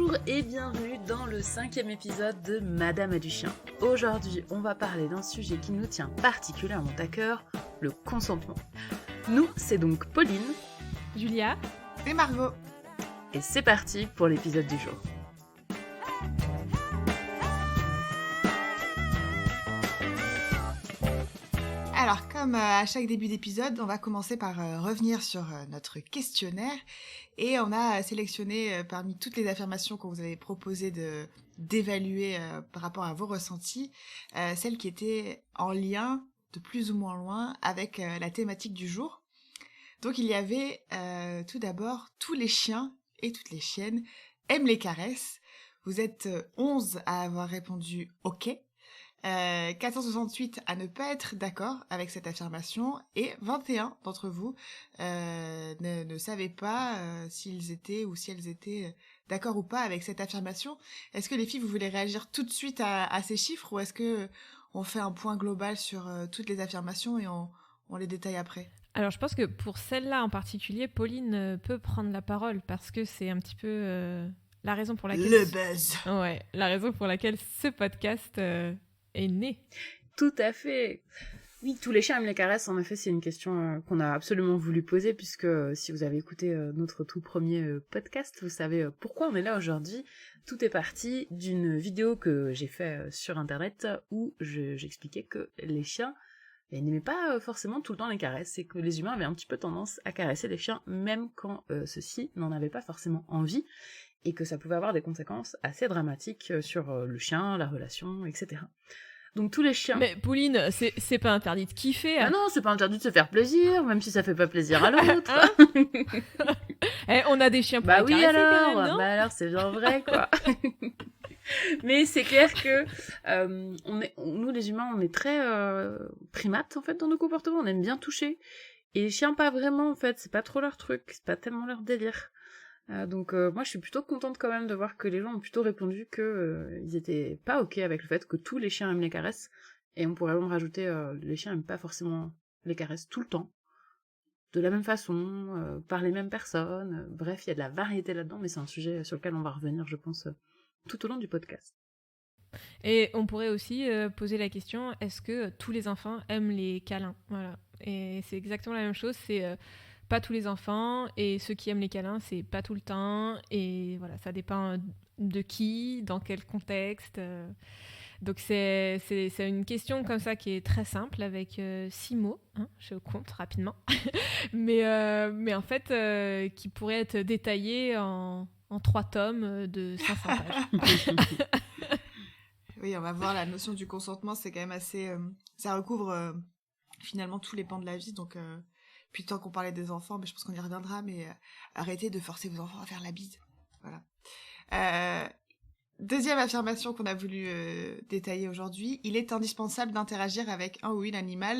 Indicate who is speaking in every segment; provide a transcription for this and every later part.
Speaker 1: Bonjour et bienvenue dans le 5e épisode de Madame a du chien. Aujourd'hui, on va parler d'un sujet qui nous tient particulièrement à cœur, le consentement. Nous, c'est donc Pauline,
Speaker 2: Julia
Speaker 3: et Margot.
Speaker 1: Et c'est parti pour l'épisode du jour.
Speaker 3: Alors, comme à chaque début d'épisode, on va commencer par revenir sur notre questionnaire et on a sélectionné parmi toutes les affirmations qu'on vous avait proposé d'évaluer par rapport à vos ressentis, celles qui étaient en lien, de plus ou moins loin, avec la thématique du jour. Donc il y avait tout d'abord tous les chiens et toutes les chiennes aiment les caresses. Vous êtes 11 à avoir répondu OK. 468 à ne pas être d'accord avec cette affirmation et 21 d'entre vous ne savaient pas s'ils étaient ou si elles étaient d'accord ou pas avec cette affirmation. Est-ce que les filles, vous voulez réagir tout de suite à ces chiffres ou est-ce que on fait un point global sur toutes les affirmations et on les détaille après ?
Speaker 2: Alors, je pense que pour celle-là en particulier, Pauline peut prendre la parole parce que c'est un petit peu la raison pour laquelle...
Speaker 3: Le buzz.
Speaker 2: Ouais, la raison pour laquelle ce podcast est né.
Speaker 1: Tout à fait. Oui, tous les chiens aiment les caresses. En effet, c'est une question qu'on a absolument voulu poser puisque si vous avez écouté notre tout premier podcast, vous savez pourquoi on est là aujourd'hui. Tout est parti d'une vidéo que j'ai faite sur Internet où j'expliquais que les chiens n'aimaient pas forcément tout le temps les caresses et que les humains avaient un petit peu tendance à caresser les chiens même quand ceux-ci n'en avaient pas forcément envie et que ça pouvait avoir des conséquences assez dramatiques sur le chien, la relation, etc. Donc tous les chiens...
Speaker 2: Mais Pauline, c'est pas interdit de kiffer.
Speaker 1: Ah non, c'est pas interdit de se faire plaisir, même si ça fait pas plaisir à l'autre.
Speaker 2: On a des chiens pour
Speaker 1: bah
Speaker 2: les
Speaker 1: oui
Speaker 2: caresser
Speaker 1: alors,
Speaker 2: quand même, non ?
Speaker 1: bah alors c'est bien vrai quoi. Mais c'est clair que nous les humains, on est très primates en fait dans nos comportements, on aime bien toucher. Et les chiens pas vraiment en fait, c'est pas trop leur truc, c'est pas tellement leur délire. Donc moi je suis plutôt contente quand même de voir que les gens ont plutôt répondu que ils étaient pas ok avec le fait que tous les chiens aiment les caresses. Et on pourrait même rajouter les chiens aiment pas forcément les caresses tout le temps, de la même façon, par les mêmes personnes. Bref, il y a de la variété là-dedans, mais c'est un sujet sur lequel on va revenir, je pense, tout au long du podcast.
Speaker 2: Et on pourrait aussi poser la question, est-ce que tous les enfants aiment les câlins ? Voilà. Et c'est exactement la même chose, c'est pas tous les enfants, et ceux qui aiment les câlins, c'est pas tout le temps, et voilà, ça dépend de qui, dans quel contexte. Donc c'est une question comme ça qui est très simple, avec 6 mots, hein, je compte rapidement, mais en fait, qui pourrait être détaillée en 3 tomes de 500 pages.
Speaker 3: Oui, on va voir la notion du consentement, c'est quand même assez... ça recouvre finalement tous les pans de la vie, donc... Puis tant qu'on parlait des enfants, mais je pense qu'on y reviendra, mais arrêtez de forcer vos enfants à faire la bise. Voilà. Deuxième affirmation qu'on a voulu détailler aujourd'hui, il est indispensable d'interagir avec un ou une animal,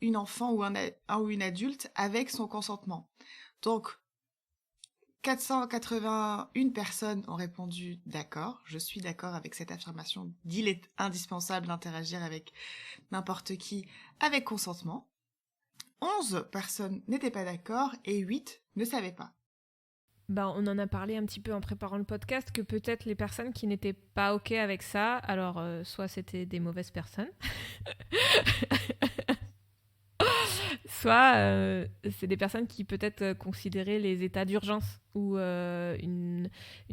Speaker 3: une enfant ou un ou une adulte avec son consentement. Donc, 481 personnes ont répondu d'accord, je suis d'accord avec cette affirmation, il est indispensable d'interagir avec n'importe qui avec consentement. 11 personnes n'étaient pas d'accord et 8 ne savaient pas.
Speaker 2: Ben, on en a parlé un petit peu en préparant le podcast, que peut-être les personnes qui n'étaient pas OK avec ça, alors soit c'était des mauvaises personnes, soit c'est des personnes qui peut-être considéraient les états d'urgence, où une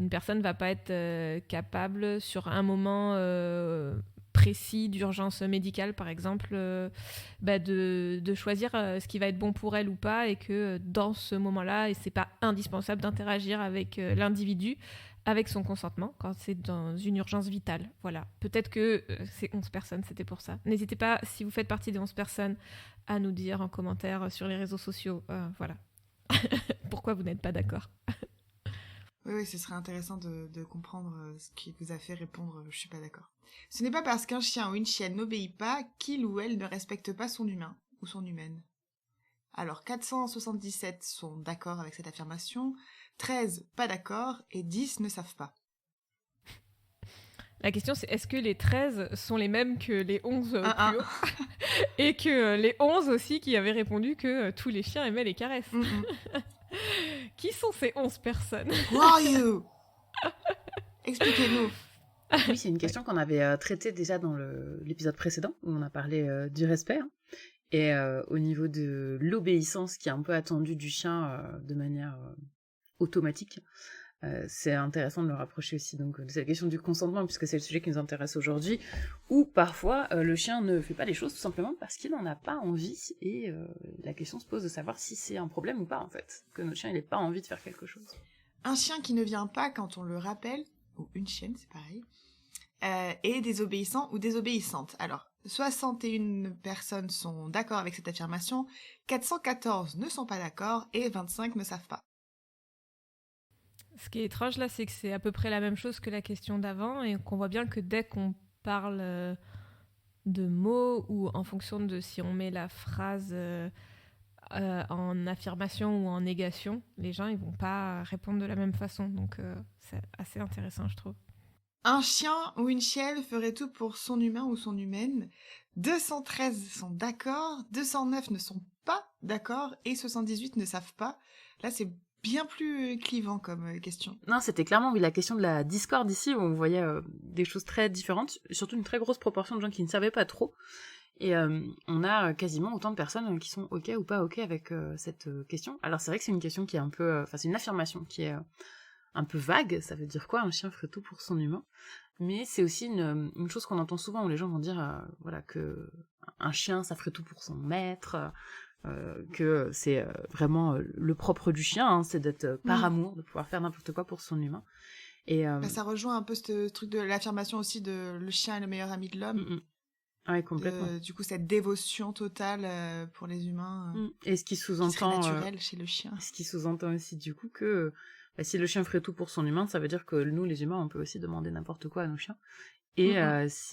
Speaker 2: personne ne va pas être capable sur un moment... précis d'urgence médicale par exemple, de choisir ce qui va être bon pour elle ou pas, et que dans ce moment-là, et c'est pas indispensable d'interagir avec l'individu avec son consentement quand c'est dans une urgence vitale. Voilà, peut-être que ces 11 personnes c'était pour ça. N'hésitez pas, si vous faites partie des 11 personnes, à nous dire en commentaire sur les réseaux sociaux voilà pourquoi vous n'êtes pas d'accord.
Speaker 3: Oui, ce serait intéressant de comprendre ce qui vous a fait répondre « je suis pas d'accord ». Ce n'est pas parce qu'un chien ou une chienne n'obéit pas qu'il ou elle ne respecte pas son humain ou son humaine. Alors 477 sont d'accord avec cette affirmation, 13 pas d'accord et 10 ne savent pas.
Speaker 2: La question c'est, est-ce que les 13 sont les mêmes que les 11 plus haut et que les 11 aussi qui avaient répondu que tous les chiens aimaient les caresses. Qui sont ces 11 personnes?
Speaker 3: Who are you? Expliquez-nous.
Speaker 1: Oui, c'est une question qu'on avait traitée déjà dans l'épisode précédent, où on a parlé du respect, hein. Et au niveau de l'obéissance qui est un peu attendue du chien de manière automatique, c'est intéressant de le rapprocher aussi donc, de cette question du consentement, puisque c'est le sujet qui nous intéresse aujourd'hui, où parfois le chien ne fait pas les choses tout simplement parce qu'il n'en a pas envie, et la question se pose de savoir si c'est un problème ou pas, en fait, que notre chien n'ait pas envie de faire quelque chose.
Speaker 3: Un chien qui ne vient pas quand on le rappelle, ou une chienne, c'est pareil, est désobéissant ou désobéissante. Alors, 61 personnes sont d'accord avec cette affirmation, 414 ne sont pas d'accord et 25 ne savent pas.
Speaker 2: Ce qui est étrange là, c'est que c'est à peu près la même chose que la question d'avant et qu'on voit bien que dès qu'on parle de mots ou en fonction de si on met la phrase en affirmation ou en négation, les gens ils vont pas répondre de la même façon. Donc c'est assez intéressant, je trouve.
Speaker 3: Un chien ou une chienne ferait tout pour son humain ou son humaine. 213 sont d'accord, 209 ne sont pas d'accord et 78 ne savent pas. Là, c'est bien plus clivant comme question.
Speaker 1: Non, c'était clairement la question de la discorde ici, où on voyait des choses très différentes, surtout une très grosse proportion de gens qui ne savaient pas trop. Et on a quasiment autant de personnes qui sont ok ou pas ok avec cette question. Alors c'est vrai que c'est une question qui est un peu... Enfin, c'est une affirmation qui est un peu vague. Ça veut dire quoi, un chien ferait tout pour son humain? Mais c'est aussi une chose qu'on entend souvent, où les gens vont dire voilà, que un chien, ça ferait tout pour son maître, que c'est vraiment le propre du chien, hein, c'est d'être par amour, de pouvoir faire n'importe quoi pour son humain. Et
Speaker 3: ça rejoint un peu ce truc de l'affirmation aussi de le chien est le meilleur ami de l'homme.
Speaker 1: Ouais, complètement.
Speaker 3: Du coup, cette dévotion totale pour les humains.
Speaker 1: Et ce qui sous-entend
Speaker 3: naturel chez le chien.
Speaker 1: Ce qui sous-entend aussi du coup que si le chien ferait tout pour son humain, ça veut dire que nous, les humains, on peut aussi demander n'importe quoi à nos chiens. Et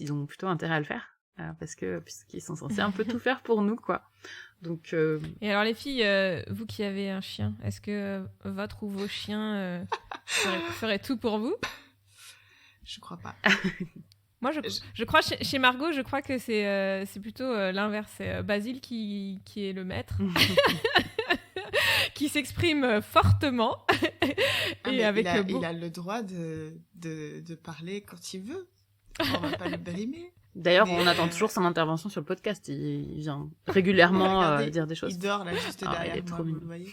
Speaker 1: ils ont plutôt intérêt à le faire, puisqu'ils sont censés un peu tout faire pour nous, quoi. Donc.
Speaker 2: Et alors les filles, vous qui avez un chien, est-ce que votre ou vos chiens feraient tout pour vous?
Speaker 3: Je crois pas.
Speaker 2: Moi, je crois chez Margot, je crois que c'est plutôt l'inverse. C'est Basile qui est le maître, qui s'exprime fortement.
Speaker 3: Et avec il a le droit de parler quand il veut. On va pas le brimer.
Speaker 1: D'ailleurs, on attend toujours son intervention sur le podcast. Il vient régulièrement dire des choses.
Speaker 3: Il dort là juste derrière moi, vous le voyez.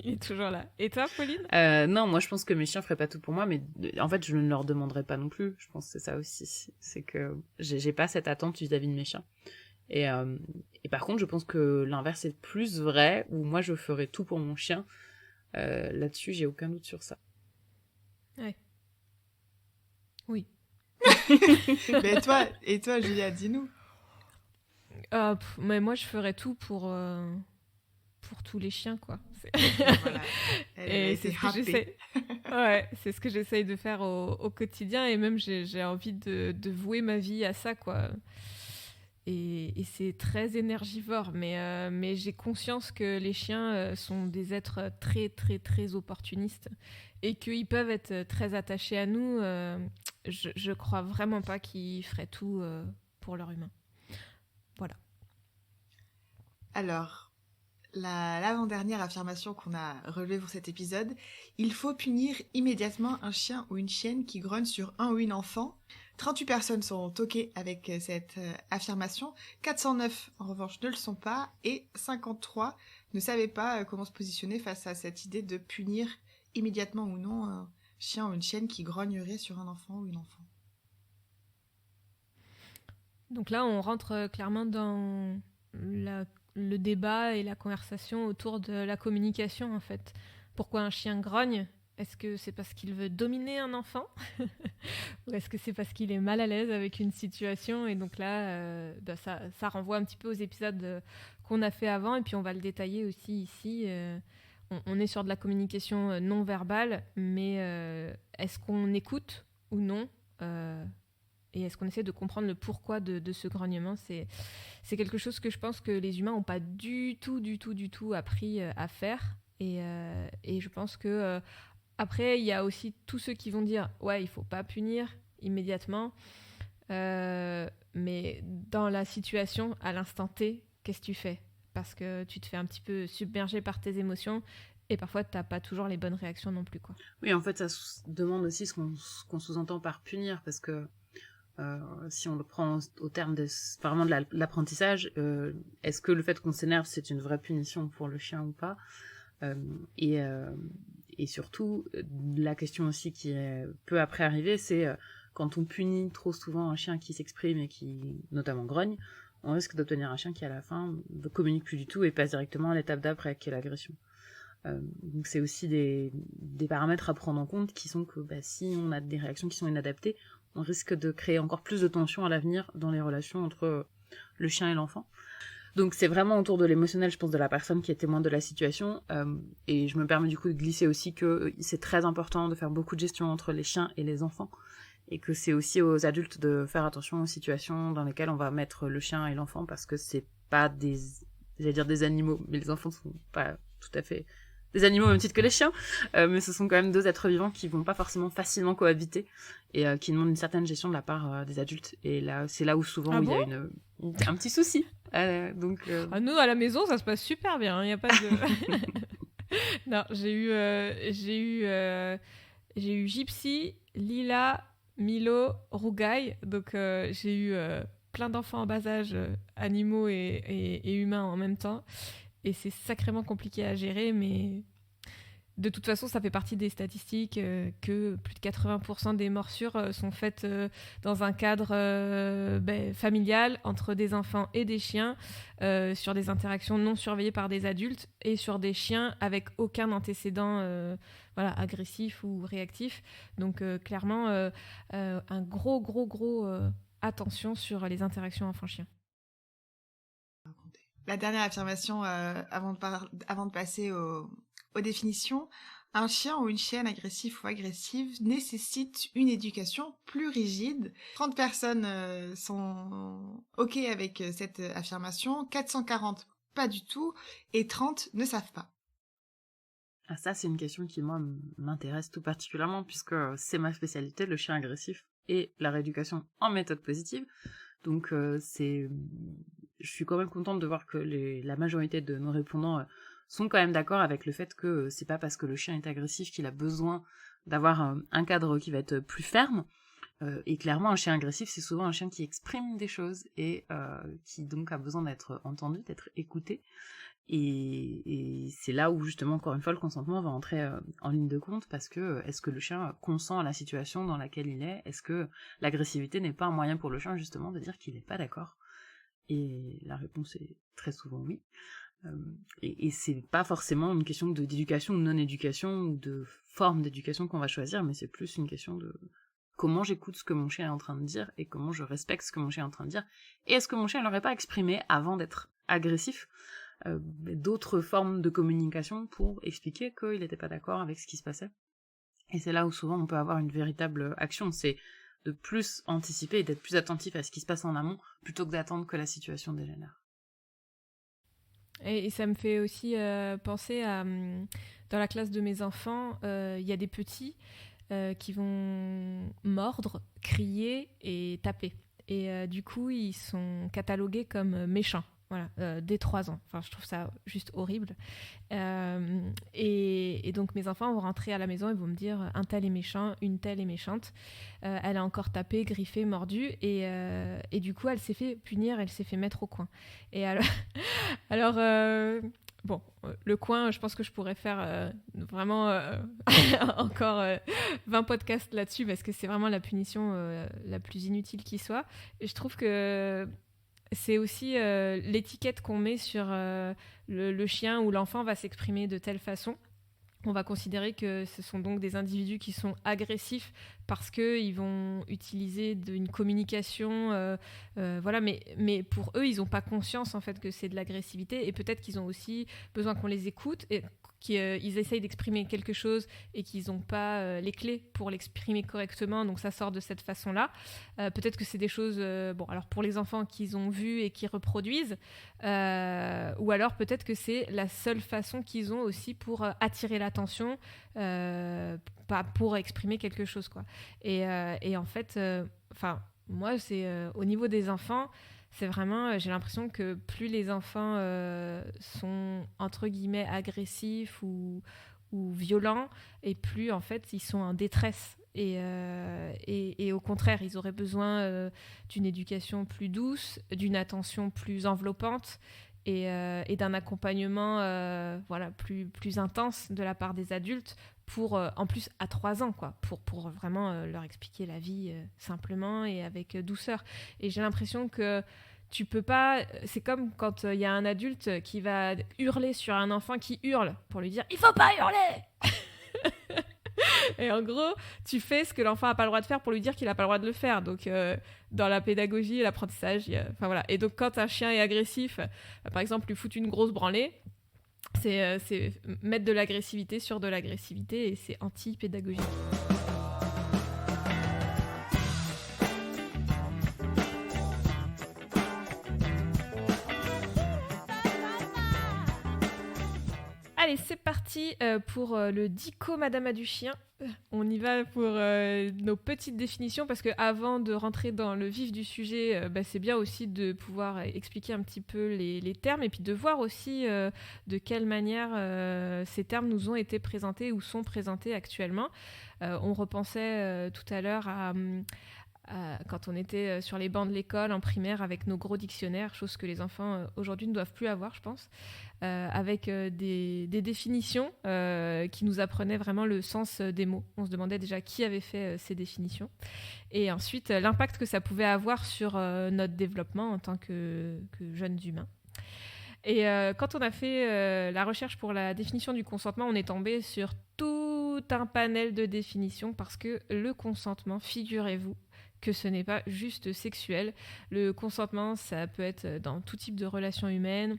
Speaker 2: Il est toujours là. Et toi, Pauline?
Speaker 1: Non, moi je pense que mes chiens feraient pas tout pour moi, mais en fait je ne leur demanderais pas non plus. Je pense que c'est ça aussi, c'est que j'ai pas cette attente vis-à-vis de mes chiens. Et par contre, je pense que l'inverse est plus vrai, où moi je ferais tout pour mon chien. Là-dessus, j'ai aucun doute sur ça.
Speaker 2: Ouais. Oui.
Speaker 3: Mais et toi, Julia, dis-nous.
Speaker 2: Mais moi, je ferais tout pour tous les chiens, quoi.
Speaker 3: Voilà. Et c'est
Speaker 2: c'est ce que j'essaye de faire au quotidien, et même j'ai envie de vouer ma vie à ça, quoi. Et c'est très énergivore, mais j'ai conscience que les chiens sont des êtres très, très, très opportunistes et qu'ils peuvent être très attachés à nous. Je crois vraiment pas qu'ils feraient tout pour leur humain. Voilà.
Speaker 3: Alors, l'avant-dernière affirmation qu'on a relevée pour cet épisode, il faut punir immédiatement un chien ou une chienne qui grogne sur un ou une enfant. 38 personnes sont OK avec cette affirmation, 409 en revanche ne le sont pas, et 53 ne savaient pas comment se positionner face à cette idée de punir immédiatement ou non un chien ou une chienne qui grognerait sur un enfant ou une enfant.
Speaker 2: Donc là, on rentre clairement dans le débat et la conversation autour de la communication, en fait. Pourquoi un chien grogne ? Est-ce que c'est parce qu'il veut dominer un enfant ? Ou est-ce que c'est parce qu'il est mal à l'aise avec une situation ? Et donc là, ça renvoie un petit peu aux épisodes qu'on a fait avant, et puis on va le détailler aussi ici. On est sur de la communication non verbale, mais est-ce qu'on écoute ou non ? Et est-ce qu'on essaie de comprendre le pourquoi de ce grognement ? C'est quelque chose que je pense que les humains n'ont pas du tout appris à faire. Et je pense que après, il y a aussi tous ceux qui vont dire « Ouais, il ne faut pas punir immédiatement. Mais dans la situation, à l'instant T, qu'est-ce que tu fais ? Parce que tu te fais un petit peu submerger par tes émotions Et parfois, t'as pas toujours les bonnes réactions non plus, quoi.
Speaker 1: Oui, en fait, ça demande aussi ce qu'on sous-entend par punir, parce que si on le prend au terme vraiment de l'apprentissage, est-ce que le fait qu'on s'énerve, c'est une vraie punition pour le chien ou pas? Euh, et, euh, et surtout, la question aussi qui peut après arriver, c'est quand on punit trop souvent un chien qui s'exprime et qui, notamment, grogne, on risque d'obtenir un chien qui, à la fin, ne communique plus du tout et passe directement à l'étape d'après, qui est l'agression. Donc c'est aussi des paramètres à prendre en compte qui sont que si on a des réactions qui sont inadaptées, on risque de créer encore plus de tensions à l'avenir dans les relations entre le chien et l'enfant. Donc c'est vraiment autour de l'émotionnel, je pense, de la personne qui est témoin de la situation. Et je me permets du coup de glisser aussi que c'est très important de faire beaucoup de gestion entre les chiens et les enfants. Et que c'est aussi aux adultes de faire attention aux situations dans lesquelles on va mettre le chien et l'enfant, parce que c'est pas des animaux, mais les enfants sont pas tout à fait des animaux au même titre que les chiens, mais ce sont quand même deux êtres vivants qui vont pas forcément facilement cohabiter et qui demandent une certaine gestion de la part des adultes. Et là, c'est là où souvent il y a un petit souci. Donc,
Speaker 2: nous, à la maison, ça se passe super bien. Il n'y a pas de... Non, j'ai eu Gypsy, Lila, Milo, Rougaille. Donc, j'ai eu plein d'enfants en bas âge, animaux et humains en même temps. Et c'est sacrément compliqué à gérer, mais de toute façon, ça fait partie des statistiques que plus de 80% des morsures sont faites dans un cadre familial, entre des enfants et des chiens, sur des interactions non surveillées par des adultes, et sur des chiens avec aucun antécédent agressif ou réactif. Donc clairement, un gros attention sur les interactions enfant-chien.
Speaker 3: La dernière affirmation avant de passer aux définitions. Un chien ou une chienne agressif ou agressive nécessite une éducation plus rigide. 30 personnes sont OK avec cette affirmation, 440 pas du tout, et 30 ne savent pas.
Speaker 1: Ah, ça, c'est une question qui, moi, m'intéresse tout particulièrement, puisque c'est ma spécialité, le chien agressif et la rééducation en méthode positive. Donc, je suis quand même contente de voir que la majorité de nos répondants sont quand même d'accord avec le fait que c'est pas parce que le chien est agressif qu'il a besoin d'avoir un cadre qui va être plus ferme. Et clairement, un chien agressif, c'est souvent un chien qui exprime des choses et qui donc a besoin d'être entendu, d'être écouté. Et c'est là où, justement, encore une fois, le consentement va entrer en ligne de compte, parce que est-ce que le chien consent à la situation dans laquelle il est? Est-ce que l'agressivité n'est pas un moyen pour le chien, justement, de dire qu'il n'est pas d'accord? Et la réponse est très souvent oui. Et c'est pas forcément une question d'éducation ou de non-éducation, ou de forme d'éducation qu'on va choisir, mais c'est plus une question de comment j'écoute ce que mon chien est en train de dire, et comment je respecte ce que mon chien est en train de dire, et est-ce que mon chien ne l'aurait pas exprimé avant d'être agressif d'autres formes de communication pour expliquer qu'il n'était pas d'accord avec ce qui se passait. Et c'est là où souvent on peut avoir une véritable action, c'est de plus anticiper et d'être plus attentif à ce qui se passe en amont, plutôt que d'attendre que la situation dégénère.
Speaker 2: Et ça me fait aussi penser à... dans la classe de mes enfants, il y a des petits qui vont mordre, crier et taper. Et du coup, ils sont catalogués comme méchants. Voilà, dès 3 ans. Enfin, je trouve ça juste horrible. Et donc, mes enfants vont rentrer à la maison et vont me dire un tel est méchant, une telle est méchante. Elle a encore tapé, griffé, mordu. Et du coup, elle s'est fait punir, elle s'est fait mettre au coin. Et alors bon, le coin, je pense que je pourrais faire vraiment encore 20 podcasts là-dessus, parce que c'est vraiment la punition la plus inutile qui soit. Et je trouve que c'est aussi l'étiquette qu'on met sur le chien ou l'enfant va s'exprimer de telle façon. On va considérer que ce sont donc des individus qui sont agressifs parce qu'ils vont utiliser une communication, mais pour eux, ils n'ont pas conscience en fait que c'est de l'agressivité, et peut-être qu'ils ont aussi besoin qu'on les écoute et qu'ils essayent d'exprimer quelque chose et qu'ils n'ont pas les clés pour l'exprimer correctement, donc ça sort de cette façon-là. Peut-être que c'est des choses, alors pour les enfants qu'ils ont vues et qui reproduisent, ou alors peut-être que c'est la seule façon qu'ils ont aussi pour attirer l'attention, pas pour exprimer quelque chose, quoi. Et en fait, moi, c'est au niveau des enfants, C'est vraiment, j'ai l'impression que plus les enfants sont entre guillemets agressifs ou violents, et plus en fait ils sont en détresse. Et au contraire, ils auraient besoin d'une éducation plus douce, d'une attention plus enveloppante et d'un accompagnement plus intense de la part des adultes pour, en plus à 3 ans, quoi, pour vraiment leur expliquer la vie simplement et avec douceur. Et j'ai l'impression que tu peux pas... C'est comme quand il y a un adulte qui va hurler sur un enfant qui hurle pour lui dire « Il faut pas hurler !» Et en gros, tu fais ce que l'enfant n'a pas le droit de faire pour lui dire qu'il n'a pas le droit de le faire. Donc, dans la pédagogie et l'apprentissage, enfin voilà. Et donc, quand un chien est agressif, par exemple, lui foutre une grosse branlée, c'est mettre de l'agressivité sur de l'agressivité et c'est anti-pédagogique. Allez, c'est parti pour le dico Madame a du chien. On y va pour nos petites définitions parce qu'avant de rentrer dans le vif du sujet, c'est bien aussi de pouvoir expliquer un petit peu les termes et puis de voir aussi de quelle manière ces termes nous ont été présentés ou sont présentés actuellement. On repensait tout à l'heure à quand on était sur les bancs de l'école en primaire avec nos gros dictionnaires, chose que les enfants aujourd'hui ne doivent plus avoir, je pense, avec des définitions qui nous apprenaient vraiment le sens des mots. On se demandait déjà qui avait fait ces définitions et ensuite l'impact que ça pouvait avoir sur notre développement en tant que jeunes humains. Et quand on a fait la recherche pour la définition du consentement, on est tombé sur tout un panel de définitions parce que le consentement, figurez-vous, que ce n'est pas juste sexuel. Le consentement, ça peut être dans tout type de relations humaines.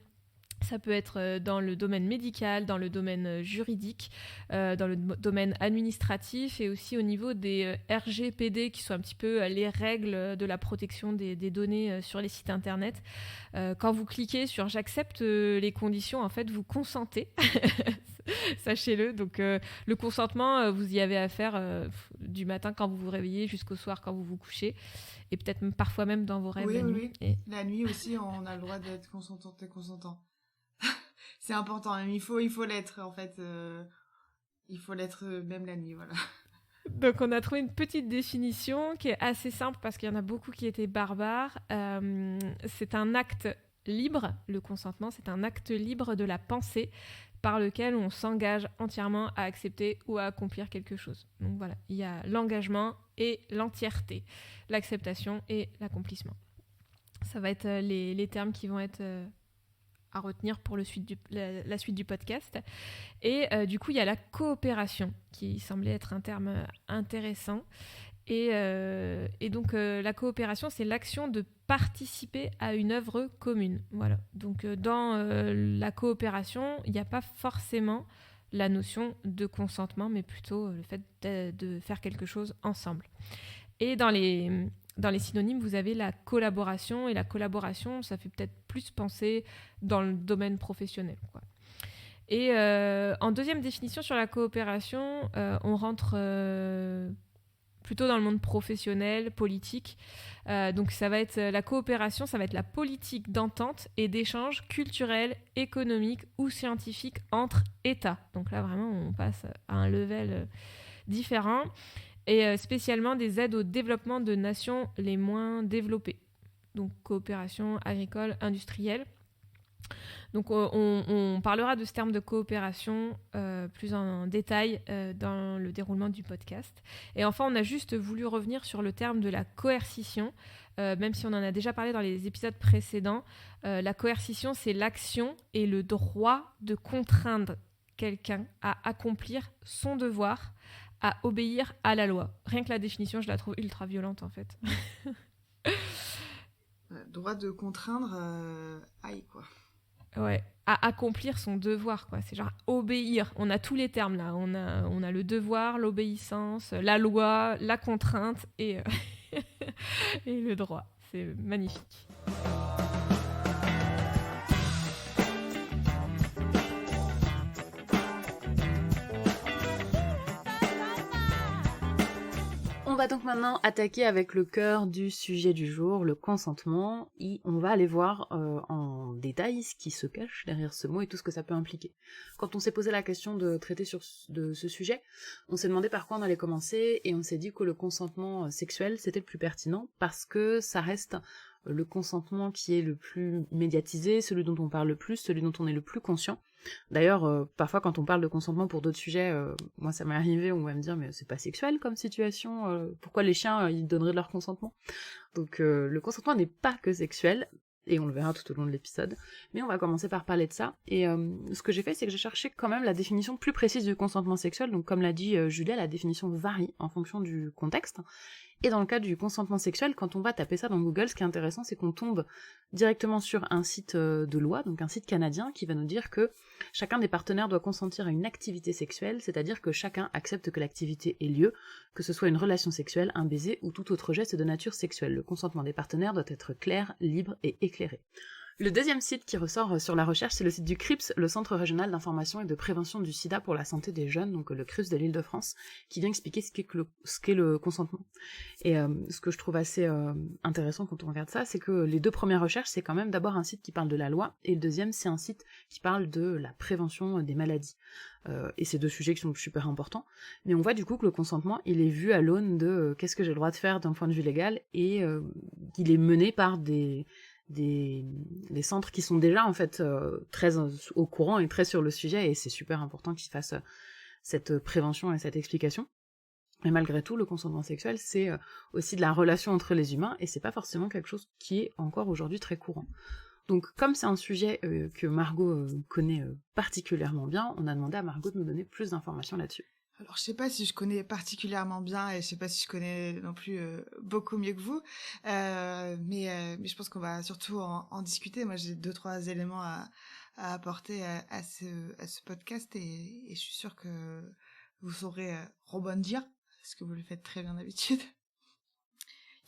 Speaker 2: Ça peut être dans le domaine médical, dans le domaine juridique, dans le domaine administratif et aussi au niveau des RGPD qui sont un petit peu les règles de la protection des données sur les sites internet. Quand vous cliquez sur « J'accepte les conditions », en fait, vous consentez. Sachez-le. Donc, le consentement, vous y avez affaire du matin quand vous vous réveillez jusqu'au soir quand vous vous couchez et peut-être parfois même dans vos rêves la nuit.
Speaker 3: Oui. La nuit aussi, on a le droit d'être consentante et consentant. C'est important, même il faut l'être en fait. Il faut l'être même la nuit, voilà.
Speaker 2: Donc on a trouvé une petite définition qui est assez simple parce qu'il y en a beaucoup qui étaient barbares. C'est un acte libre, le consentement, c'est un acte libre de la pensée par lequel on s'engage entièrement à accepter ou à accomplir quelque chose. Donc voilà, il y a l'engagement et l'entièreté, l'acceptation et l'accomplissement. Ça va être les termes qui vont être à retenir pour la suite du podcast. Et du coup, il y a la coopération qui semblait être un terme intéressant. Et donc, la coopération, c'est l'action de participer à une œuvre commune. Voilà. Donc, dans la coopération, il n'y a pas forcément la notion de consentement, mais plutôt le fait de faire quelque chose ensemble. Et dans les synonymes, vous avez la collaboration. Et la collaboration, ça fait peut-être plus penser dans le domaine professionnel, quoi. Et en deuxième définition sur la coopération, on rentre plutôt dans le monde professionnel, politique. Donc ça va être la coopération, ça va être la politique d'entente et d'échange culturel, économique ou scientifique entre États. Donc là, vraiment, on passe à un level différent. Et spécialement des aides au développement de nations les moins développées. Donc coopération agricole, industrielle. Donc on parlera de ce terme de coopération plus en détail dans le déroulement du podcast. Et enfin, on a juste voulu revenir sur le terme de la coercition, même si on en a déjà parlé dans les épisodes précédents. La coercition, c'est l'action et le droit de contraindre quelqu'un à accomplir son devoir, à obéir à la loi. Rien que la définition, je la trouve ultra violente, en fait.
Speaker 3: Droit de contraindre, aïe, quoi.
Speaker 2: Ouais, à accomplir son devoir, quoi. C'est genre obéir. On a tous les termes, là. On a le devoir, l'obéissance, la loi, la contrainte et le droit. C'est magnifique.
Speaker 1: On va donc maintenant attaquer avec le cœur du sujet du jour, le consentement, et on va aller voir en détail ce qui se cache derrière ce mot et tout ce que ça peut impliquer. Quand on s'est posé la question de traiter de ce sujet, on s'est demandé par quoi on allait commencer, et on s'est dit que le consentement sexuel, c'était le plus pertinent, parce que ça reste le consentement qui est le plus médiatisé, celui dont on parle le plus, celui dont on est le plus conscient. D'ailleurs, parfois quand on parle de consentement pour d'autres sujets, moi ça m'est arrivé, on va me dire mais c'est pas sexuel comme situation, pourquoi les chiens ils donneraient leur consentement? Donc le consentement n'est pas que sexuel, et on le verra tout au long de l'épisode, mais on va commencer par parler de ça, et ce que j'ai fait c'est que j'ai cherché quand même la définition plus précise du consentement sexuel, donc comme l'a dit Julia, la définition varie en fonction du contexte, et dans le cas du consentement sexuel, quand on va taper ça dans Google, ce qui est intéressant c'est qu'on tombe directement sur un site de loi, donc un site canadien, qui va nous dire que chacun des partenaires doit consentir à une activité sexuelle, c'est-à-dire que chacun accepte que l'activité ait lieu, que ce soit une relation sexuelle, un baiser ou tout autre geste de nature sexuelle. Le consentement des partenaires doit être clair, libre et éclairé. Le deuxième site qui ressort sur la recherche, c'est le site du CRIPS, le Centre Régional d'Information et de Prévention du SIDA pour la Santé des Jeunes, donc le CRIPS de l'Île-de-France, qui vient expliquer ce qu'est le consentement. Et ce que je trouve assez intéressant quand on regarde ça, c'est que les deux premières recherches, c'est quand même d'abord un site qui parle de la loi, et le deuxième, c'est un site qui parle de la prévention des maladies. Et c'est deux sujets qui sont super importants. Mais on voit du coup que le consentement, il est vu à l'aune de qu'est-ce que j'ai le droit de faire d'un point de vue légal, et il est mené par des centres qui sont déjà en fait très au courant et très sur le sujet, et c'est super important qu'ils fassent cette prévention et cette explication. Mais malgré tout, le consentement sexuel, c'est aussi de la relation entre les humains, et c'est pas forcément quelque chose qui est encore aujourd'hui très courant. Donc comme c'est un sujet que Margot connaît particulièrement bien, on a demandé à Margot de nous donner plus d'informations là-dessus.
Speaker 3: Alors, je sais pas si je connais particulièrement bien, et je sais pas si je connais non plus beaucoup mieux que vous, mais je pense qu'on va surtout en discuter. Moi, j'ai 2-3 éléments à apporter à ce podcast, et je suis sûre que vous saurez rebondir, parce que vous le faites très bien d'habitude.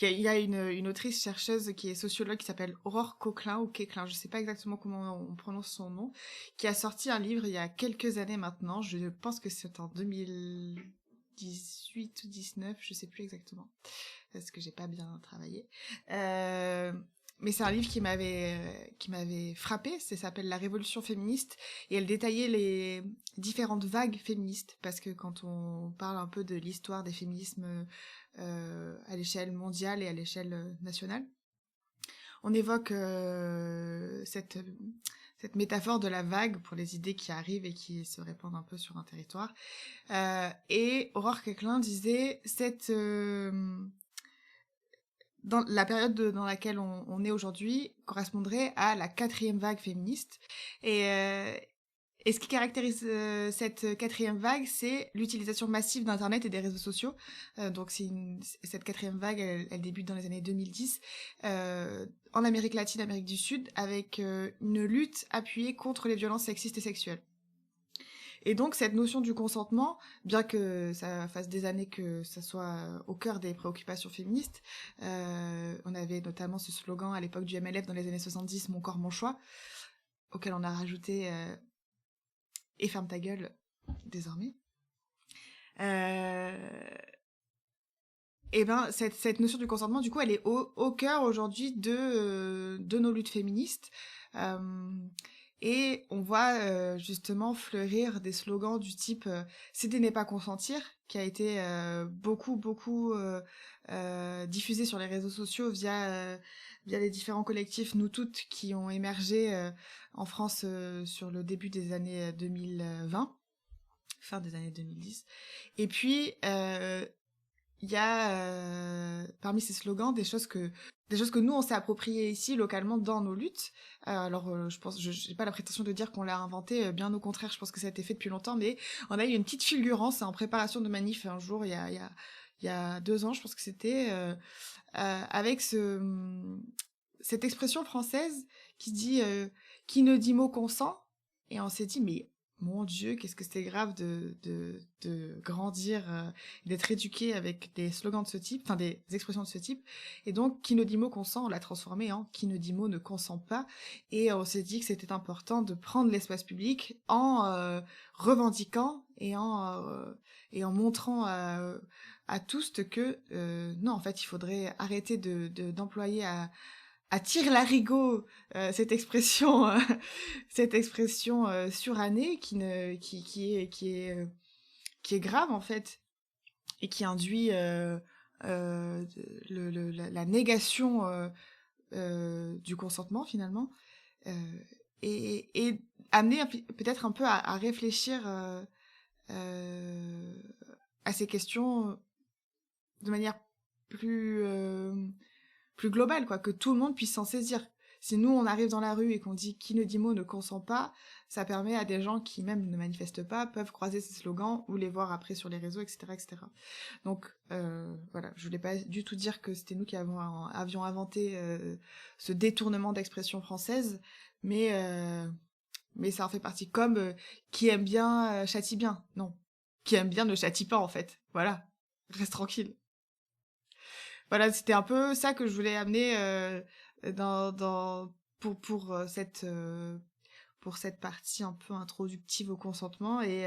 Speaker 3: Il y a une autrice chercheuse qui est sociologue qui s'appelle Aurore Coquelin ou Quéclin, je sais pas exactement comment on prononce son nom, qui a sorti un livre il y a quelques années maintenant, je pense que c'est en 2018 ou 19, je sais plus exactement, parce que j'ai pas bien travaillé. Mais c'est un livre qui m'avait frappée, ça s'appelle La Révolution féministe, et elle détaillait les différentes vagues féministes, parce que quand on parle un peu de l'histoire des féminismes à l'échelle mondiale et à l'échelle nationale, on évoque cette métaphore de la vague pour les idées qui arrivent et qui se répandent un peu sur un territoire. Et Aurore Quéclin disait dans la période dans laquelle on est aujourd'hui correspondrait à la 4e vague féministe. Et ce qui caractérise cette 4e vague, c'est l'utilisation massive d'Internet et des réseaux sociaux. Donc cette 4e vague, elle débute dans les années 2010 en Amérique latine, Amérique du Sud, avec une lutte appuyée contre les violences sexistes et sexuelles. Et donc cette notion du consentement, bien que ça fasse des années que ça soit au cœur des préoccupations féministes, on avait notamment ce slogan à l'époque du MLF dans les années 70, « Mon corps, mon choix », auquel on a rajouté « Et ferme ta gueule » désormais. Et ben cette notion du consentement, du coup, elle est au cœur aujourd'hui de nos luttes féministes. Et on voit justement fleurir des slogans du type céder n'est pas consentir, qui a été beaucoup diffusé sur les réseaux sociaux via les différents collectifs Nous Toutes qui ont émergé en France sur le début des années 2020, fin des années 2010. Et puis il y a parmi ces slogans des choses que nous on s'est appropriées ici localement dans nos luttes. Alors je pense, j'ai pas la prétention de dire qu'on l'a inventé, bien au contraire, je pense que ça a été fait depuis longtemps, mais on a eu une petite fulgurance en préparation de manif un jour il y a 2 ans, je pense que c'était avec cette expression française qui dit qui ne dit mot consent, et on s'est dit mais mon Dieu, qu'est-ce que c'était grave de grandir, d'être éduqué avec des slogans de ce type, enfin des expressions de ce type. Et donc, qui ne dit mot consent, on l'a transformé en qui ne dit mot ne consent pas. Et on s'est dit que c'était important de prendre l'espace public en revendiquant et en montrant à tous que non, en fait, il faudrait arrêter d'employer à tire-larigot cette expression surannée qui est grave en fait et qui induit la négation du consentement finalement euh, et amener peut-être un peu à réfléchir euh, à ces questions de manière plus plus globale, quoi, que tout le monde puisse s'en saisir. Si nous, on arrive dans la rue et qu'on dit qui ne dit mot ne consent pas, ça permet à des gens qui même ne manifestent pas, peuvent croiser ces slogans ou les voir après sur les réseaux, etc. etc. Donc voilà, je voulais pas du tout dire que c'était nous qui avions inventé ce détournement d'expression française, mais ça en fait partie. Comme qui aime bien châtie bien. Non. Qui aime bien ne châtie pas, en fait. Voilà. Reste tranquille. Voilà, c'était un peu ça que je voulais amener pour cette partie un peu introductive au consentement et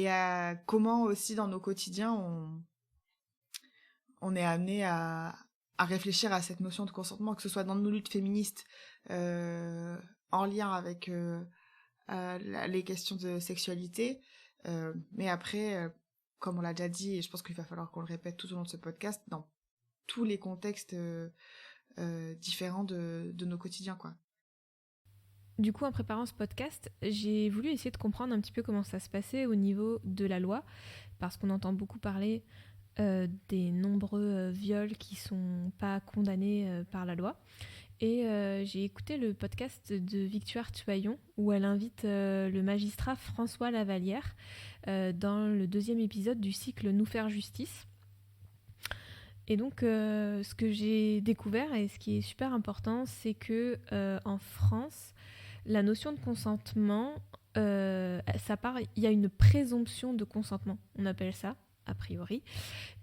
Speaker 3: à comment aussi dans nos quotidiens on est amené à réfléchir à cette notion de consentement, que ce soit dans nos luttes féministes en lien avec les questions de sexualité, mais après, comme on l'a déjà dit, et je pense qu'il va falloir qu'on le répète tout au long de ce podcast, dans tous les contextes différents de nos quotidiens, quoi.
Speaker 2: Du coup, en préparant ce podcast, j'ai voulu essayer de comprendre un petit peu comment ça se passait au niveau de la loi, parce qu'on entend beaucoup parler des nombreux viols qui sont pas condamnés par la loi. Et j'ai écouté le podcast de Victoire Tuaillon où elle invite le magistrat François Lavallière dans le 2e épisode du cycle Nous faire justice. Et donc ce que j'ai découvert et ce qui est super important, c'est que en France, la notion de consentement, il y a une présomption de consentement, on appelle ça a priori,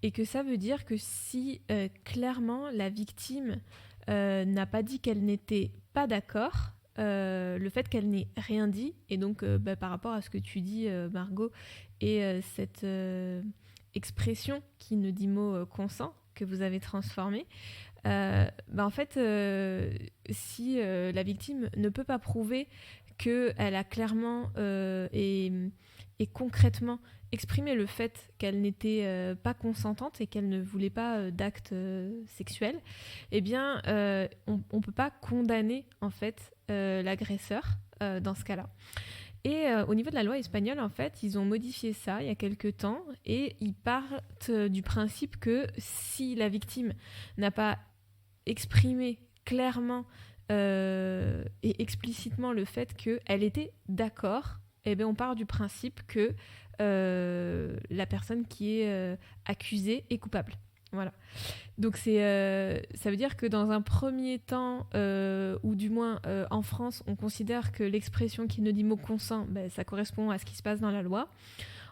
Speaker 2: et que ça veut dire que si clairement la victime n'a pas dit qu'elle n'était pas d'accord, le fait qu'elle n'ait rien dit, et donc par rapport à ce que tu dis Margot, et cette expression qui ne dit mot consent, que vous avez transformée, en fait, si la victime ne peut pas prouver qu'elle a clairement et concrètement exprimé le fait qu'elle n'était pas consentante et qu'elle ne voulait pas d'acte sexuel, eh bien, on ne peut pas condamner en fait l'agresseur dans ce cas-là. Et au niveau de la loi espagnole, en fait, ils ont modifié ça il y a quelques temps et ils partent du principe que si la victime n'a pas exprimé clairement et explicitement le fait qu'elle était d'accord, eh bien on part du principe que la personne qui est accusée est coupable. Voilà. Donc ça veut dire que dans un premier temps, ou du moins en France, on considère que l'expression qui ne dit mot consent, ça correspond à ce qui se passe dans la loi.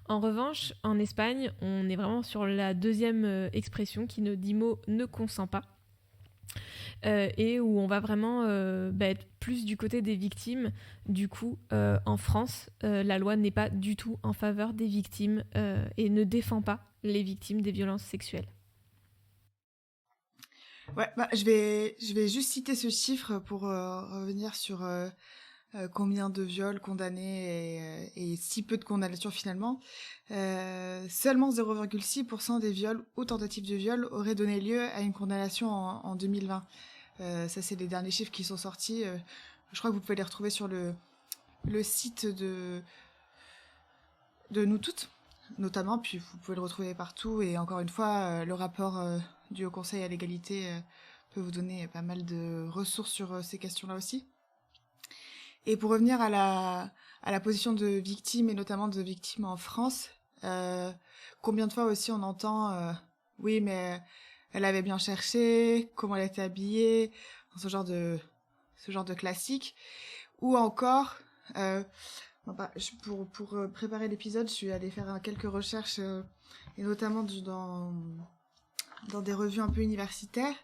Speaker 2: En revanche, en Espagne, on est vraiment sur la deuxième expression qui ne dit mot ne consent pas. Et où on va vraiment être plus du côté des victimes. Du coup, en France, la loi n'est pas du tout en faveur des victimes et ne défend pas les victimes des violences sexuelles.
Speaker 3: Ouais, je vais juste citer ce chiffre pour revenir sur combien de viols condamnés et si peu de condamnations finalement. Seulement 0,6% des viols ou tentatives de viol auraient donné lieu à une condamnation en 2020. Ça, c'est les derniers chiffres qui sont sortis. Je crois que vous pouvez les retrouver sur le site de Nous Toutes, notamment, puis vous pouvez le retrouver partout. Et encore une fois, le rapport du Haut Conseil à l'égalité peut vous donner pas mal de ressources sur ces questions-là aussi. Et pour revenir à la position de victime, et notamment de victime en France, combien de fois aussi on entend oui, mais elle avait bien cherché, comment elle était habillée, ce genre de classique. Ou encore, pour préparer l'épisode, je suis allée faire quelques recherches, et notamment dans des revues un peu universitaires.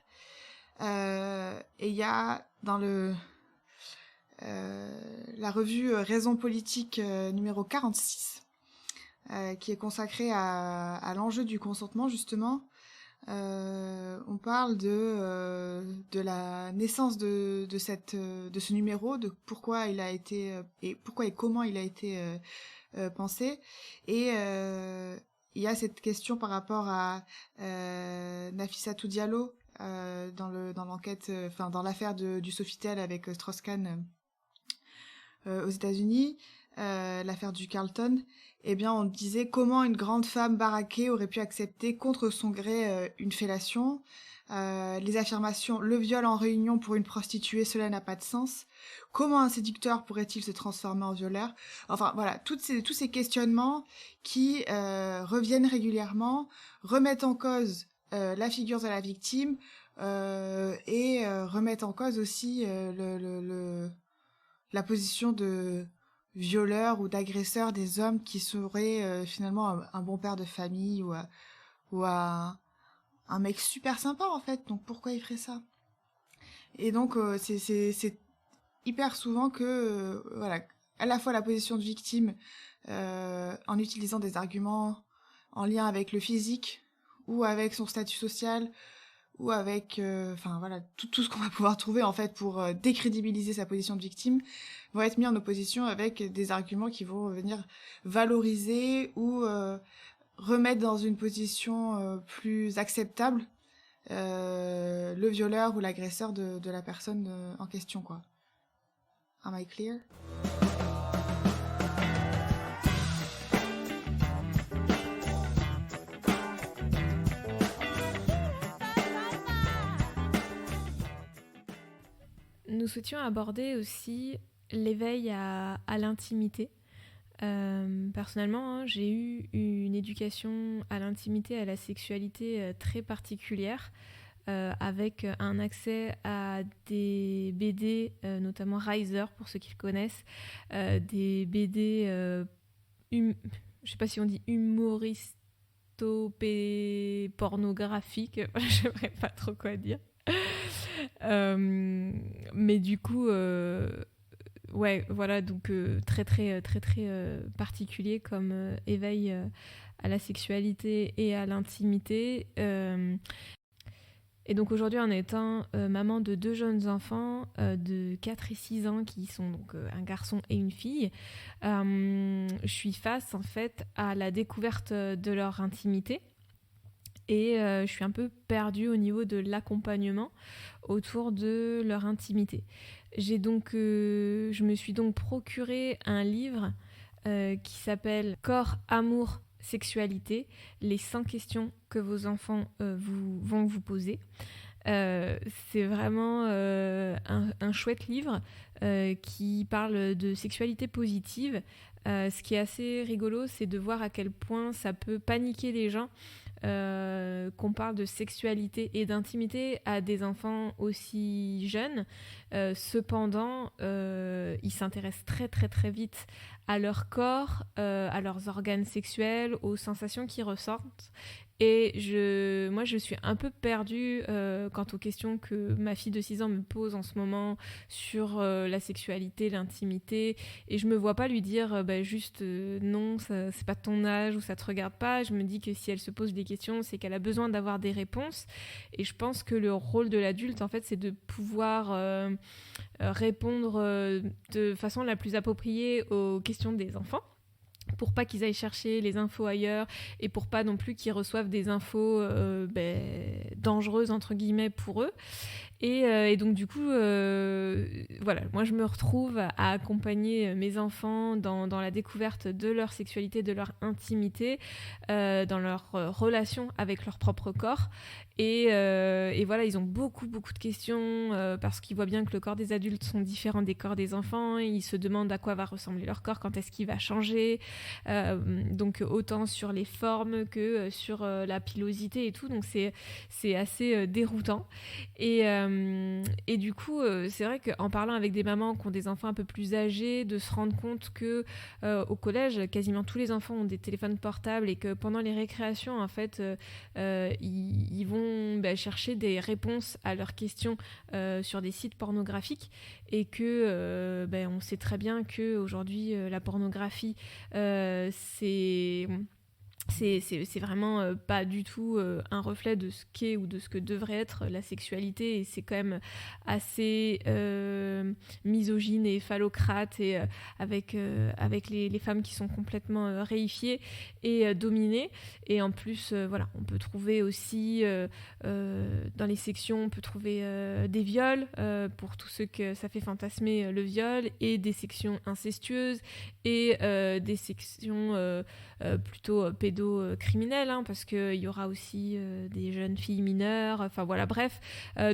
Speaker 3: Et il y a dans la revue Raison politique numéro 46, qui est consacré à l'enjeu du consentement, justement. On parle de la naissance de ce numéro, de pourquoi il a été et pourquoi et comment il a été pensé. Et il y a cette question par rapport à Nafissatou Diallo dans l'enquête, dans l'affaire du Sofitel avec Strauss-Kahn aux États-Unis, l'affaire du Carlton. Eh bien, on disait comment une grande femme baraquée aurait pu accepter contre son gré une fellation. Les affirmations « le viol en réunion pour une prostituée, cela n'a pas de sens ». Comment un séducteur pourrait-il se transformer en violeur? Enfin, voilà, tous ces questionnements qui reviennent régulièrement, remettent en cause la figure de la victime et remettent en cause aussi la position de violeur ou d'agresseur des hommes qui seraient finalement un bon père de famille ou un mec super sympa en fait, donc pourquoi il ferait ça? Et donc c'est hyper souvent que voilà, à la fois la position de victime en utilisant des arguments en lien avec le physique ou avec son statut social ou avec voilà tout ce qu'on va pouvoir trouver en fait pour décrédibiliser sa position de victime vont être mis en opposition avec des arguments qui vont venir valoriser ou remettre dans une position plus acceptable le violeur ou l'agresseur de la personne en question, quoi. Am I clear?
Speaker 2: Nous souhaitions aborder aussi l'éveil à l'intimité. Personnellement, j'ai eu une éducation à l'intimité, à la sexualité très particulière, avec un accès à des BD, notamment Riser, pour ceux qui le connaissent, des BD, je ne sais pas si on dit pornographiques, je ne saurais pas trop quoi dire. Mais du coup, ouais, voilà, donc très particulier comme éveil à la sexualité et à l'intimité. Et donc aujourd'hui, en étant maman de 2 jeunes enfants de 4 et 6 ans, qui sont donc un garçon et une fille, je suis face en fait à la découverte de leur intimité. Et je suis un peu perdue au niveau de l'accompagnement autour de leur intimité. Je me suis donc procuré un livre qui s'appelle « Corps, amour, sexualité, les 100 questions que vos enfants vont vous poser ». C'est vraiment un chouette livre qui parle de sexualité positive. Ce qui est assez rigolo, c'est de voir à quel point ça peut paniquer les gens qu'on parle de sexualité et d'intimité à des enfants aussi jeunes. Cependant, ils s'intéressent très vite à leur corps, à leurs organes sexuels, aux sensations qui ressortent. Et moi, je suis un peu perdue quant aux questions que ma fille de 6 ans me pose en ce moment sur la sexualité, l'intimité. Et je me vois pas lui dire juste non, ça, c'est pas de ton âge ou ça te regarde pas. Je me dis que si elle se pose des questions, c'est qu'elle a besoin d'avoir des réponses. Et je pense que le rôle de l'adulte, en fait, c'est de pouvoir répondre de façon la plus appropriée aux questions des enfants, pour pas qu'ils aillent chercher les infos ailleurs et pour pas non plus qu'ils reçoivent des infos dangereuses entre guillemets pour eux. Et donc du coup, voilà, moi je me retrouve à accompagner mes enfants dans la découverte de leur sexualité, de leur intimité, dans leur relation avec leur propre corps. Et voilà, ils ont beaucoup de questions parce qu'ils voient bien que le corps des adultes sont différents des corps des enfants. Ils se demandent à quoi va ressembler leur corps, quand est-ce qu'il va changer. Donc autant sur les formes que sur la pilosité et tout. Donc c'est assez déroutant. Et Et du coup, c'est vrai qu'en parlant avec des mamans qui ont des enfants un peu plus âgés, de se rendre compte que au collège, quasiment tous les enfants ont des téléphones portables et que pendant les récréations, en fait, ils vont chercher des réponses à leurs questions sur des sites pornographiques et que on sait très bien qu'aujourd'hui, la pornographie, c'est vraiment pas du tout un reflet de ce qu'est ou de ce que devrait être la sexualité, et c'est quand même assez misogyne et phallocrate, et avec les femmes qui sont complètement réifiées et dominées. Et en plus, on peut trouver aussi dans les sections, on peut trouver des viols pour tous ceux que ça fait fantasmer le viol, et des sections incestueuses, et des sections plutôt pédocriminels, parce qu'il y aura aussi des jeunes filles mineures, enfin voilà, bref.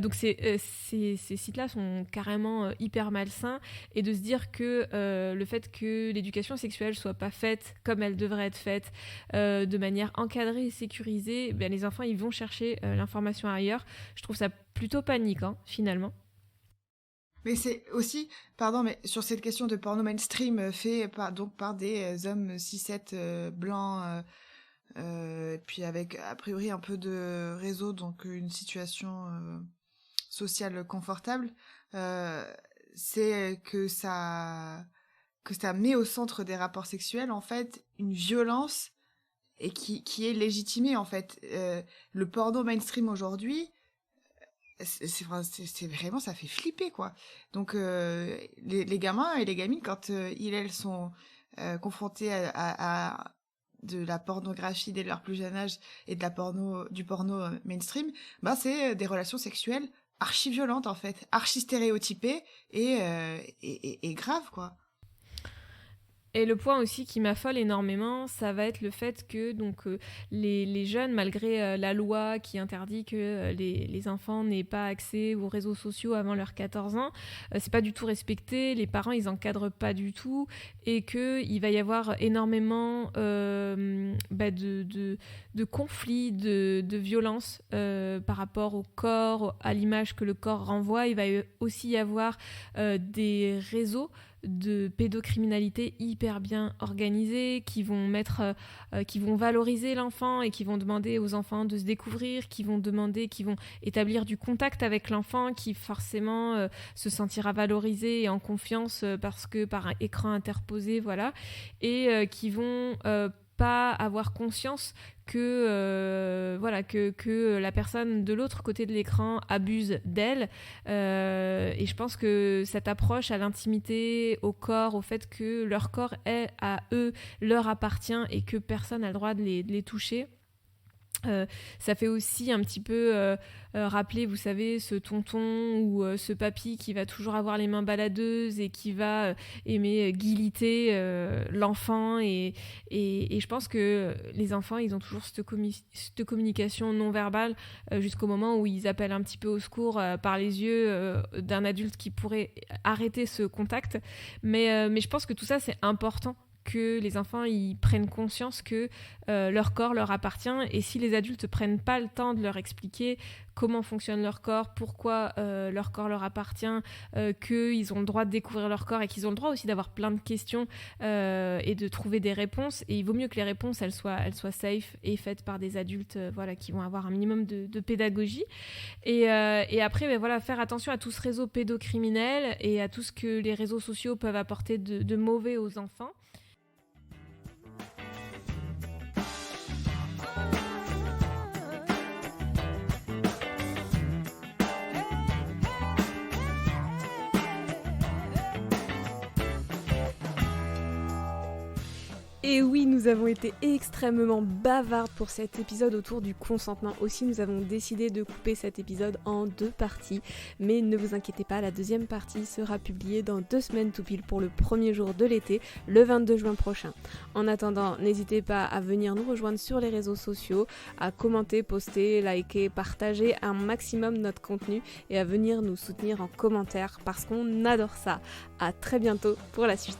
Speaker 2: Donc ces sites-là sont carrément hyper malsains, et de se dire que le fait que l'éducation sexuelle soit pas faite comme elle devrait être faite, de manière encadrée et sécurisée, les enfants ils vont chercher l'information ailleurs. Je trouve ça plutôt paniquant, finalement.
Speaker 3: Mais c'est aussi, pardon, mais sur cette question de porno mainstream fait par des hommes cis-het blancs, puis avec a priori un peu de réseau, donc une situation sociale confortable, c'est que ça met au centre des rapports sexuels en fait une violence, et qui est légitimée en fait. Le porno mainstream aujourd'hui, c'est vraiment, ça fait flipper quoi. Donc les gamins et les gamines, quand elles sont confrontés à de la pornographie dès leur plus jeune âge, et du porno mainstream, c'est des relations sexuelles archi violentes en fait, archi stéréotypées et graves quoi.
Speaker 2: Et le point aussi qui m'affole énormément, ça va être le fait que les jeunes, malgré la loi qui interdit que les enfants n'aient pas accès aux réseaux sociaux avant leurs 14 ans, c'est pas du tout respecté, les parents ils encadrent pas du tout, et qu'il va y avoir énormément de conflits, de violences par rapport au corps, à l'image que le corps renvoie. Il va aussi y avoir des réseaux de pédocriminalité hyper bien organisés, qui vont valoriser l'enfant et qui vont demander aux enfants de se découvrir, qui vont établir du contact avec l'enfant, qui forcément se sentira valorisé et en confiance parce que par un écran interposé, voilà, et qui vont pas avoir conscience que la personne de l'autre côté de l'écran abuse d'elle, et je pense que cette approche à l'intimité, au corps, au fait que leur corps est à eux, leur appartient, et que personne n'a le droit de les toucher, ça fait aussi un petit peu rappeler, vous savez, ce tonton ou ce papy qui va toujours avoir les mains baladeuses et qui va aimer guiliter l'enfant, et je pense que les enfants ils ont toujours cette communication non verbale jusqu'au moment où ils appellent un petit peu au secours par les yeux d'un adulte qui pourrait arrêter ce contact, mais je pense que tout ça c'est important, que les enfants ils prennent conscience que leur corps leur appartient, et si les adultes prennent pas le temps de leur expliquer comment fonctionne leur corps, pourquoi leur corps leur appartient, qu'ils ont le droit de découvrir leur corps, et qu'ils ont le droit aussi d'avoir plein de questions et de trouver des réponses, et il vaut mieux que les réponses elles soient safe et faites par des adultes qui vont avoir un minimum de pédagogie, et après faire attention à tout ce réseau pédocriminel et à tout ce que les réseaux sociaux peuvent apporter de mauvais aux enfants.
Speaker 4: Et oui, nous avons été extrêmement bavardes pour cet épisode autour du consentement. Aussi, nous avons décidé de couper cet épisode en 2 parties. Mais ne vous inquiétez pas, la deuxième partie sera publiée dans 2 semaines tout pile pour le premier jour de l'été, le 22 juin prochain. En attendant, n'hésitez pas à venir nous rejoindre sur les réseaux sociaux, à commenter, poster, liker, partager un maximum notre contenu, et à venir nous soutenir en commentaire parce qu'on adore ça. À très bientôt pour la suite.